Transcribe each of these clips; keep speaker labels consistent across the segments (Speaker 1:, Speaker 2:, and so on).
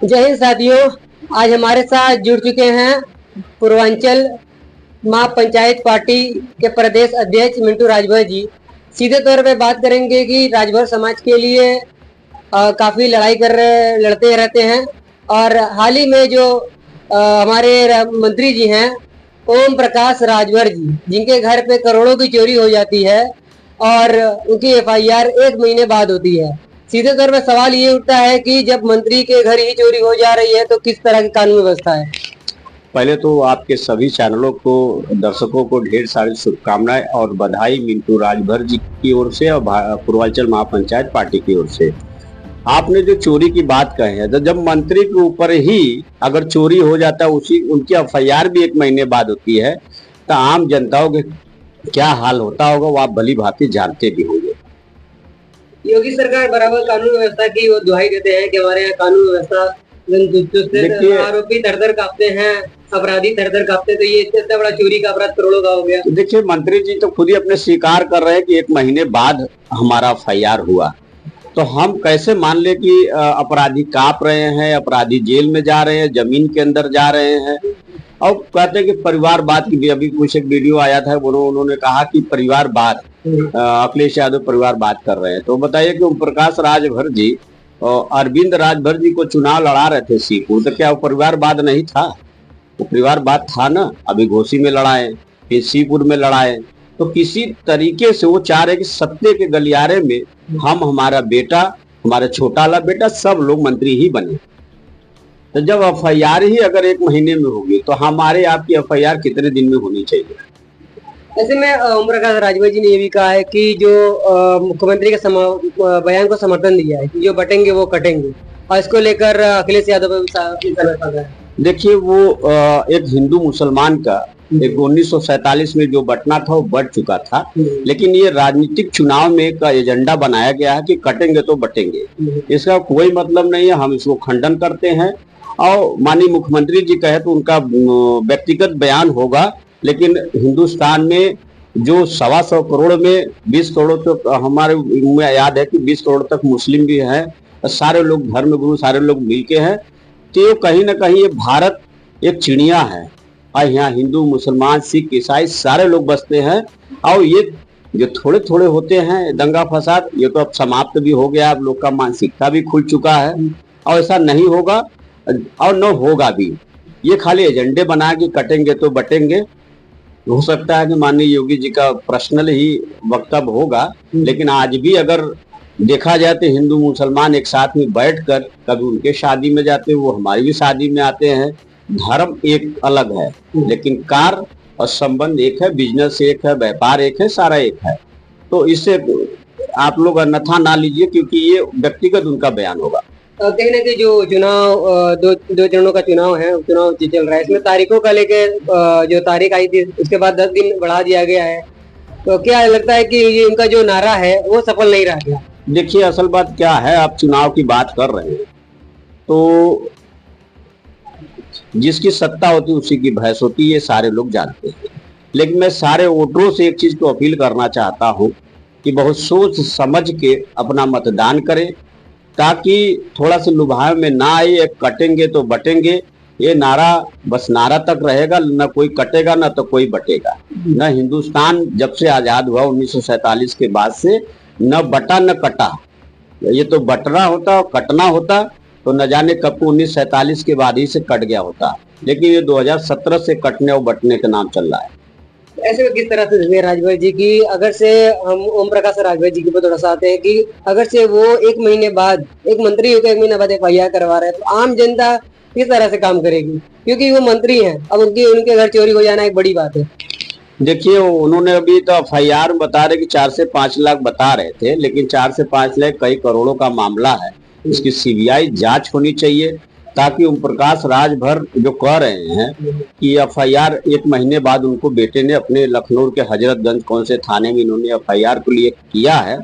Speaker 1: जय हिंद साथियों, आज हमारे साथ जुड़ चुके हैं पूर्वांचल महापंचायत पार्टी के प्रदेश अध्यक्ष मिंटू राजभर जी। सीधे तौर पे बात करेंगे कि राजभर समाज के लिए काफी लड़ते रहते हैं। और हाल ही में जो हमारे मंत्री जी हैं ओम प्रकाश राजभर जी, जिनके घर पे करोड़ों की चोरी हो जाती है और उनकी एफआईआर 1 महीने बाद होती है। सीधे तौर पर सवाल ये उठता है कि जब मंत्री के घर ही चोरी हो जा रही है तो किस तरह की कानून व्यवस्था है।
Speaker 2: पहले तो आपके सभी चैनलों को, दर्शकों को ढेर सारी शुभकामनाएं और बधाई मिंटू राजभर जी की ओर से और पूर्वांचल महापंचायत पार्टी की ओर से। आपने जो चोरी की बात कही है, तो जब मंत्री के ऊपर ही अगर चोरी हो जाता है, उनकी एफआईआर भी 1 महीने बाद होती है, तो आम जनताओं के क्या हाल होता होगा वो आप भली भांति जानते भी होंगे।
Speaker 1: योगी सरकार बराबर कानून व्यवस्था की वो दुहाई देते हैं कि हमारे यहाँ कानून व्यवस्था, आरोपी दर कांपते हैं, अपराधी दर कांपते, तो ये इतना बड़ा चोरी का अपराध करोड़ों का हो गया।
Speaker 2: देखिए, मंत्री जी तो खुद ही अपने स्वीकार कर रहे हैं कि 1 महीने बाद हमारा एफआईआर हुआ, तो हम कैसे मान ले कि अपराधी कांप रहे हैं, अपराधी जेल में जा रहे हैं, जमीन के अंदर जा रहे हैं। और कहते हैं कि परिवारवाद की भी अभी कुछ एक वीडियो आया था, उन्होंने कहा कि परिवारवाद, अखिलेश यादव परिवारवाद कर रहे हैं। तो बताइए कि ओम प्रकाश राजभर जी और अरविंद राजभर जी को चुनाव लड़ा रहे थे सीपुर, तो क्या वो परिवारवाद नहीं था? वो परिवारवाद था ना। अभी घोसी में लड़ाए, फिर सीपुर में लड़ाए, तो किसी तरीके से वो चाह रहे कि सत्ते के गलियारे में हमारा बेटा, हमारा छोटा वाला बेटा, सब लोग मंत्री ही बने। तो जब एफआईआर ही अगर 1 महीने में होगी, तो हमारे आपकी एफआईआर कितने दिन में होनी चाहिए?
Speaker 1: ऐसे में ओम प्रकाश राजभर जी ने ये भी कहा है कि जो मुख्यमंत्री के बयान को समर्थन दिया है कि जो बटेंगे वो कटेंगे, और इसको लेकर अखिलेश यादव पर।
Speaker 2: देखिए, वो एक हिंदू मुसलमान का एक 1947 में जो बंटना था वो बढ़ चुका था, लेकिन ये राजनीतिक चुनाव में एक एजेंडा बनाया गया है कि कटेंगे तो बटेंगे। इसका कोई मतलब नहीं है, हम इसको खंडन करते हैं। और माननीय मुख्यमंत्री जी कहे तो उनका व्यक्तिगत बयान होगा, लेकिन हिंदुस्तान में जो 125 करोड़ में 20 करोड़ तक, हमारे याद है कि 20 करोड़ तक मुस्लिम भी हैं, सारे लोग धर्मगुरु, सारे लोग मिलके हैं। तो कहीं ना कहीं ये भारत एक चिड़िया है, और यहाँ हिंदू, मुसलमान, सिख, ईसाई सारे लोग बसते हैं। और ये जो थोड़े थोड़े होते हैं दंगा फसाद, ये तो अब समाप्त भी हो गया, अब लोग का मानसिकता भी खुल चुका है, और ऐसा नहीं होगा और न होगा भी। ये खाली एजेंडे बना के कटेंगे तो बटेंगे। हो सकता है कि माननीय योगी जी का पर्सनल ही वक्तव्य होगा, लेकिन आज भी अगर देखा जाए तो हिंदू मुसलमान एक साथ में बैठकर कभी उनके शादी में जाते हैं, वो हमारी भी शादी में आते हैं। धर्म एक अलग है, लेकिन कार्य और संबंध एक है, बिजनेस एक है, व्यापार एक है, सारा एक है। तो इससे आप लोग अन्यथा ना लीजिए, क्योंकि ये व्यक्तिगत उनका बयान होगा।
Speaker 1: कहीं ना कहीं जो चुनाव दो चरणों का चुनाव है, चुनाव चल रहा है, इसमें तारीखों का लेके जो तारीख आई थी उसके बाद 10 दिन बढ़ा दिया गया है, तो क्या लगता है कि ये इनका जो नारा है वो सफल नहीं रहा गया?
Speaker 2: देखिए, असल बात क्या है, आप चुनाव की बात कर रहे हैं, तो जिसकी सत्ता होती है उसी की भैंस होती है, ये सारे लोग जानते हैं। लेकिन मैं सारे वोटरों से एक चीज को अपील करना चाहता हूँ कि बहुत सोच समझ के अपना मतदान करें, ताकि थोड़ा सा लुभाव में ना आए। कटेंगे तो बटेंगे, ये नारा बस नारा तक रहेगा, न कोई कटेगा न तो कोई बटेगा। न हिंदुस्तान जब से आजाद हुआ 1947 के बाद से न बटा न कटा। ये तो बटना होता और कटना होता तो न जाने कब को 1947 के बाद ही से कट गया होता, लेकिन ये 2017 से कटने और बटने का नाम चल रहा है।
Speaker 1: ऐसे में किस तरह से राजभर जी की, अगर से हम ओम प्रकाश राजभर जी के ऊपर थोड़ा सा आते हैं कि अगर से वो 1 महीने बाद, एक मंत्री होकर 1 महीने बाद एफआईआर करवा रहे हैं, तो आम जनता किस तरह से काम करेगी? क्योंकि वो मंत्री हैं, अब उनके घर चोरी हो जाना एक बड़ी बात है।
Speaker 2: देखिए, उन्होंने अभी तो एफआईआर बता रहे कि 4 से 5 लाख बता रहे थे, लेकिन 4 से 5 लाख कई करोड़ों का मामला है। इसकी सीबीआई जांच होनी चाहिए, ताकि ओम प्रकाश राजभर जो कह रहे हैं कि एफआईआर 1 महीने बाद उनको बेटे ने अपने लखनऊ के हजरतगंज कौन से थाने में इन्होंने एफआईआर के लिए किया है,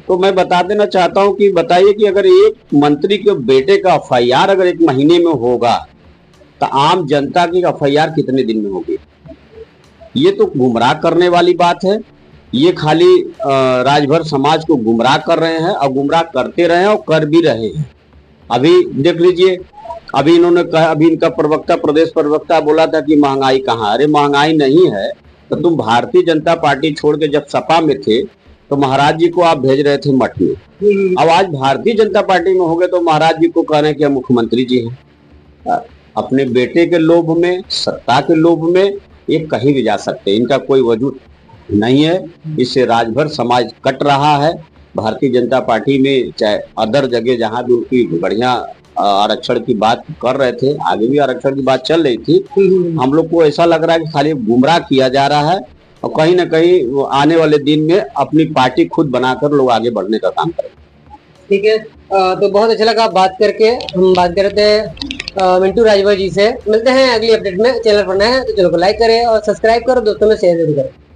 Speaker 2: तो मैं बता देना चाहता हूं कि बताइए कि अगर एक मंत्री के बेटे का एफआईआर अगर 1 महीने में होगा, तो आम जनता की एफआईआर कितने दिन में होगी? ये तो गुमराह करने वाली बात है। ये खाली राजभर समाज को गुमराह कर रहे हैं, और गुमराह करते रहे और कर भी रहे हैं। अभी देख लीजिए, अभी इन्होंने कहा, अभी इनका प्रवक्ता, प्रदेश प्रवक्ता बोला था कि महंगाई कहाँ। अरे महंगाई नहीं है तो तुम भारतीय जनता पार्टी छोड़ के जब सपा में थे तो महाराज जी को आप भेज रहे थे मठ में। अब आज भारतीय जनता पार्टी में हो गए तो महाराज जी को कह रहे हैं कि हम मुख्यमंत्री जी हैं। अपने बेटे के लोभ में, सत्ता के लोभ में ये कहीं भी जा सकते हैं, इनका कोई वजूद नहीं है। इससे राजभर समाज कट रहा है। भारतीय जनता पार्टी में चाहे अदर जगह जहां भी उनकी बढ़िया आरक्षण की बात कर रहे थे, आगे भी आरक्षण की बात चल रही थी, हम लोग को ऐसा लग रहा है कि खाली गुमराह किया जा रहा है और कहीं ना कहीं आने वाले दिन में अपनी पार्टी खुद बनाकर लोग आगे बढ़ने का काम करें।
Speaker 1: ठीक है, तो बहुत अच्छा लगा बात करके। हम बात करते हैं मिंटू राजभर जी से। मिलते हैं अगली अपडेट में। चैनल पर नए हैं तो चैनल को लाइक करें और सब्सक्राइब करो, दोस्तों में शेयर जरूर करें।